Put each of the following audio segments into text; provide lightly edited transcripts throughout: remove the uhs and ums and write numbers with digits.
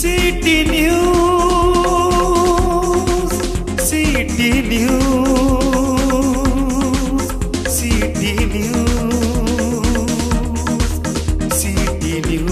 City news, city news, city news, city news.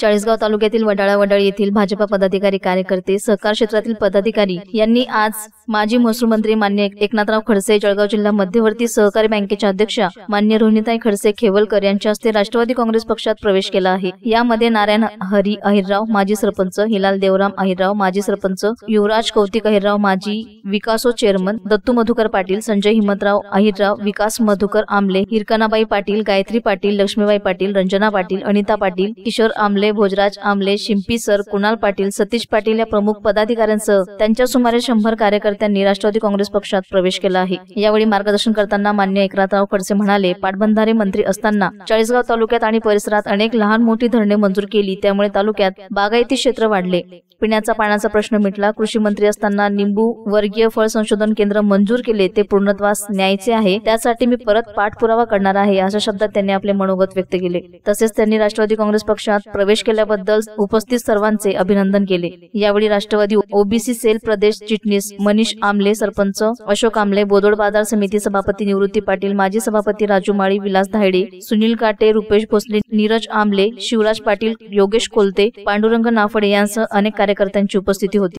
Chalisgaon तालुक्यातील वडाळा येथील भाजपा पदाधिकारी कार्यकर्ते सहकार क्षेत्रातील पदाधिकारी यांनी आज माजी महसूल मंत्री मान्य एकनाथराव खडसे, जळगाव जिल्हा मध्यवर्ती सहकारी बँकेच्या अध्यक्षा मान्य रोहिणीताई खडसे खेवलकर यांच्या हस्ते राष्ट्रवादी काँग्रेस पक्षात प्रवेश केला आहे। यामध्ये नारायण हरी अहिरराव माजी सरपंच, हिलाल देवराम अहिरराव माजी सरपंच, युवराज कौतिक अहिरराव माजी विकासो चेअरमन, दत्तू मधुकर पाटील, संजय हिम्मतराव अहिरराव, विकास मधुकर आमले, हिरकनाबाई पाटील, गायत्री पाटील, लक्ष्मीबाई पाटील, रंजना पाटील, अनिता पाटील, किशोर आमले, भोजराज आमले, शिंपी सर, कुणाल पाटील, सतीश पाटील या प्रमुख पदाधिकाऱ्यांसह त्यांच्या सुमारे 100 कार्यकर्त्यांनी राष्ट्रवादी काँग्रेस पक्षात प्रवेश केला आहे। यावेळी मार्गदर्शन करताना मान्य एकनाथराव खडसे म्हणाले, पाटबंधारे मंत्री असताना चाळीसगाव तालुक्यात आणि परिसरात अनेक लहान मोठी धरणे मंजूर केली, त्यामुळे तालुक्यात बागायती क्षेत्र वाढले, पिण्याचा पाण्याचा प्रश्न मिटला। कृषी मंत्री असताना निंबू वर्गीय फळ संशोधन केंद्र मंजूर केले, ते पूर्णत्वास न्यायचे आहे, त्यासाठी मी परत पाठपुरावा करणार आहे, अशा शब्दात त्यांनी आपले मनोगत व्यक्त केले। तसेच त्यांनी राष्ट्रवादी काँग्रेस पक्षात प्रवेश केल्याबद्दल उपस्थित सर्वांचे अभिनंदन केले। यावेळी राष्ट्रवादी ओबीसी सेल प्रदेश चिटणीस मनीष आमले, सरपंच अशोक आमले, बोदोड बाजार समिती सभापती निवृत्ती पाटील, माजी सभापती राजू माळी, विलास धायडे, सुनील काटे, रुपेश भोसले, नीरज आमले, शिवराज पाटील, योगेश कोलते, पांडुरंग नाफडे यांसह अनेक कार्यकर्त्यांची उपस्थिती होती।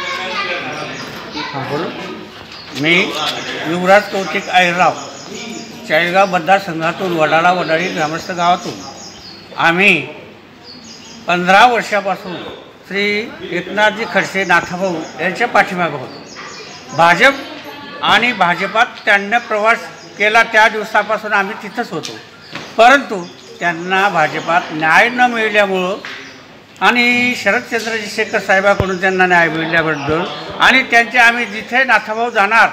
मी युवराज कौतिक अहिरराव, चाळीसगाव मतदारसंघातून वडाळी ग्रामस्थ गावातून आम्ही 15 वर्षापासून श्री एकनाथजी खडसे नाथाभाऊ यांच्या पाठीमागे होतो। भाजप आणि भाजपात त्यांना प्रवास केला त्या दिवसापासून आम्ही तिथंच होतो, परंतु त्यांना भाजपात न्याय न मिळाल्यामुळं आणि शरदचंद्रजी शेखर साहेबांकडून त्यांना न्याय मिळाल्याबद्दल आणि त्यांचे आम्ही जिथे नाथाभाऊ जाणार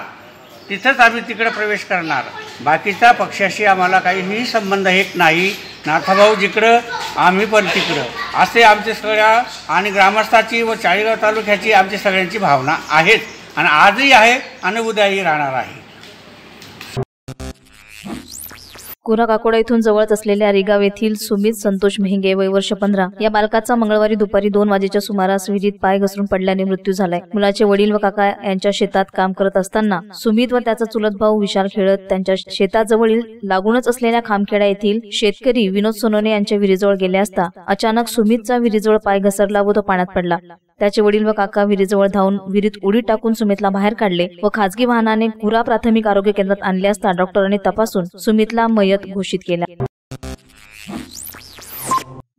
तिथंच आम्ही तिकडे प्रवेश करणार, बाकीचा पक्षाशी आम्हाला काहीही संबंध येत नाही। नाथाभाऊ जिकडं आम्ही पण तिकडं, असे आमचे सगळ्या आणि ग्रामस्थाची व चाळीसगाव तालुक्याची आमची सगळ्यांची भावना आहेच आणि आजही आहे आणि उद्याही राहणार आहे। कुराकाकोडा येथून जवळच असलेल्या रिगाव येथील सुमित संतोष मेहंगे वय वर्ष 15 या बालकाचा मंगळवारी दुपारी 2 वाजेच्या सुमारास विहिरीत पाय घसरून पडल्याने मृत्यू झालाय। मुलाचे वडील व काका यांच्या शेतात काम करत असताना सुमित व त्याचा चुलत भाऊ विशाल खेळत त्यांच्या शेताजवळील लागूनच असलेल्या खामखेडा येथील शेतकरी विनोद सोनोने यांच्या विहिरीजवळ गेले असता अचानक सुमितचा विहिरीजवळ पाय घसरला व तो पाण्यात पडला। त्याचे वडील व काका विहिरीजवळ धावून विहिरीत उडी टाकून सुमितला बाहेर काढले व खासगी वाहनाने कुरा प्राथमिक आरोग्य केंद्रात आणले असता डॉक्टरांनी तपासून सुमितला मयत घोषित केला।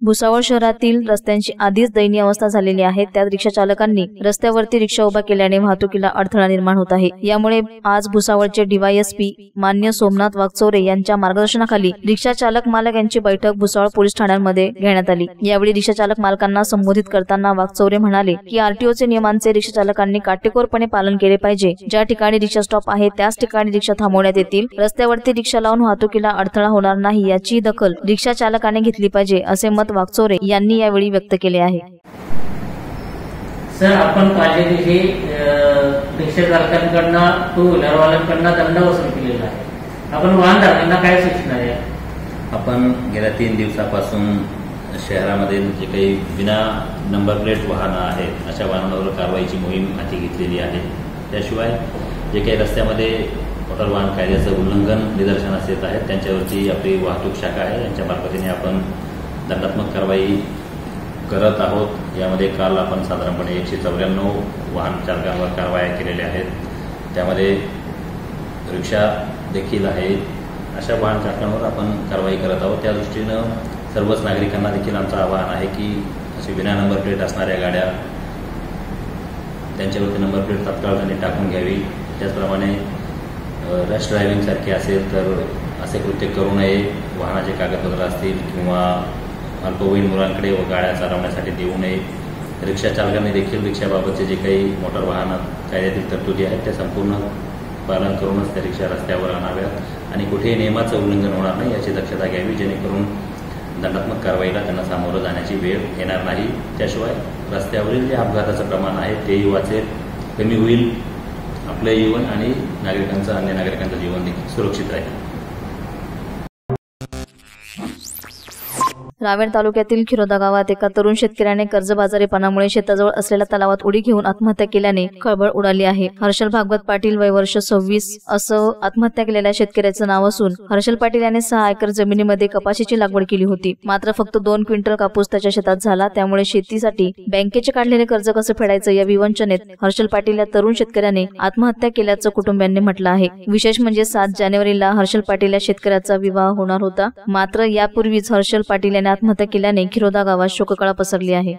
भुसावळ शहरातील रस्त्यांची आधीच दयनीय अवस्था झालेली आहे, त्यात रिक्षा चालकांनी रस्त्यावरती रिक्षा उभा केल्याने वाहतुकीला अडथळा निर्माण होत आहे। यामुळे आज भुसावळचे डीवायएसपी मान्य सोमनाथ वागचौरे यांच्या मार्गदर्शनाखाली रिक्षा चालक मालक यांची बैठक भुसावळ पोलीस ठाण्यामध्ये घेण्यात आली। यावेळी रिक्षा चालक मालकांना संबोधित करताना वागचौरे म्हणाले की आरटीओचे नियमांचे रिक्षा चालकांनी काटेकोरपणे पालन केले पाहिजे। ज्या ठिकाणी रिक्षा स्टॉप आहे त्याच ठिकाणी रिक्षा थांबवण्यात येतील, रस्त्यावरती रिक्षा लावून वाहतुकीला अडथळा होणार नाही याची दखल रिक्षा चालकाने घेतली पाहिजे, असे मत वागचौरे यांनी यावेळी व्यक्त केले आहे। सर, आपण पाहिलेले हे रिक्षा चालकांकडनं टू व्हीलरवाल्यांकडनं दंड वसूल केलेला आहे, आपण वाहनधारकांना काय सूचना आहे? आपण गेल्या 3 दिवसापासून शहरामध्ये जे काही विना नंबर प्लेट वाहनं आहेत अशा वाहनांवर कारवाईची मोहीम हाती घेतलेली आहे। त्याशिवाय जे काही रस्त्यामध्ये मोटार वाहन कायद्याचं उल्लंघन निदर्शनास येत आहे त्यांच्यावरती आपली वाहतूक शाखा आहे, यांच्या मार्फतीने आपण दंडात्मक कारवाई करत आहोत। यामध्ये काल आपण साधारणपणे 194 वाहन चालकांवर कारवाया केलेल्या आहेत, त्यामध्ये रिक्षा देखील आहेत। अशा वाहन चालकांवर आपण कारवाई करत आहोत। त्या दृष्टीनं सर्वच नागरिकांना देखील आमचं आवाहन आहे की अशी विना नंबर प्लेट असणाऱ्या गाड्या त्यांच्यावरती नंबर प्लेट तात्काळ त्यांनी टाकून घ्यावी। त्याचप्रमाणे रॅश ड्रायव्हिंग सारखे असेल तर असे कृत्य करू नये, वाहनाचे कागदपत्र असतील किंवा अल्पवयीन मुलांकडे व गाड्या चालवण्यासाठी देऊ नये। रिक्षा चालकांनी देखील रिक्षाबाबतचे जे काही मोटार वाहन कायद्यातील तरतुदी आहेत त्या संपूर्ण पालन करूनच त्या रिक्षा रस्त्यावर आणाव्यात आणि कुठेही नियमाचं उल्लंघन होणार नाही याची दक्षता घ्यावी, जेणेकरून दंडात्मक कारवाईला त्यांना सामोरं जाण्याची वेळ येणार नाही। त्याशिवाय रस्त्यावरील जे अपघाताचं प्रमाण आहे तेही वाचेल, कमी होईल, आपलं जीवन आणि नागरिकांचं अन्य नागरिकांचं जीवन देखील सुरक्षित राहील। रावेर तालुक्यातील खिरोदा गावात एका तरुण शेतकऱ्याने कर्जबाजारीपणामुळे शेताजवळ असलेल्या तलावात उडी घेऊन आत्महत्या केल्याने खळबळ उडाली आहे. हर्षल भागवत पाटील वय वर्ष 26 असं आत्महत्या केलेल्या शेतकऱ्याचं नाव असून हर्षल पाटील याने 6 एकर जमिनीमध्ये कपाशीची लागवड केली होती. मात्र फक्त 2 क्विंटल कापूस त्याच्या शेतात झाला. त्यामुळे शेतीसाठी बँकेचे काढलेले कर्ज कसं फेडायचं या विवंचनेत हर्षल पाटील या तरुण शेतकऱ्याने आत्महत्या केल्याचं कुटुंबियांनी म्हटलं आहे. विशेष म्हणजे 7 जानेवारीला हर्षल पाटील या शेतकऱ्याचा विवाह होणार होता. मात्र यापूर्वीच हर्षल पाटील याने आत्महत्या केल्याने खिरोदा गावात शोककळा पसरली आहे.